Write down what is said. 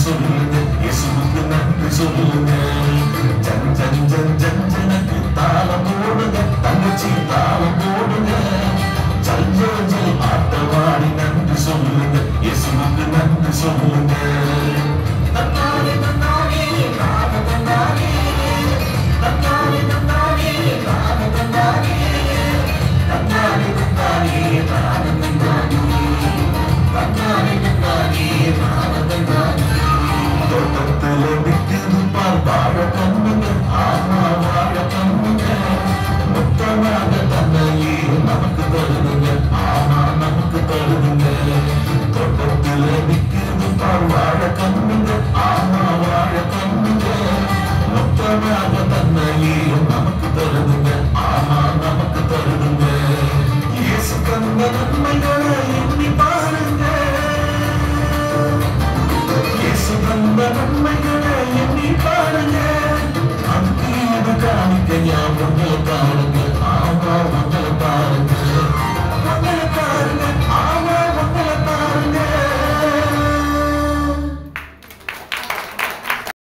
சொல்லுங்க, இயேசுவுக்கு நன்றி சொல்லுங்க. ஜன் ஜன் ஜன் ஜன் ஜனுக்கு தாளம் போடுங்க, தங்கச்சி தாளம் போடுங்க. ஜல் ஜல் ஜல் ஆட்டவாடி நன்றி சொல்லுங்க, இயேசுவுக்கு நன்றி சொல்லுங்க. தன்னாலே தன்னாலே நாம தன்னாலே, தன்னாலே தன்னாலே நாம தன்னாலே, தன்னாலே தன்னாலே நாம தன்னாலே, தன்னாலே தன்னாலே நாம தன்னாலே. தோட்டத்துல விக்குது பால் வாழ கண்ணுங்க, ஆமா வாழ கண்ணுங்க. மொத்தமாக தன்னையே நமக்கு தருதுங்க, ஆமா நமக்கு தருதுங்க. தோட்டத்துல விக்குது பால் வாழ கண்ணுங்க, ஆமா வாழ கண்ணுங்க. மொத்தமாக தன்னையே நமக்கு தருதுங்க, ஆமா நமக்கு தருதுங்க. இயேசு தந்த நன்மைகளை எண்ணி பாருங்க, இயேசு தந்த நன்மைகளை எண்ணி பாருங்க. அன்பீடு காணிக்க ஞாபகம் பாருங்க.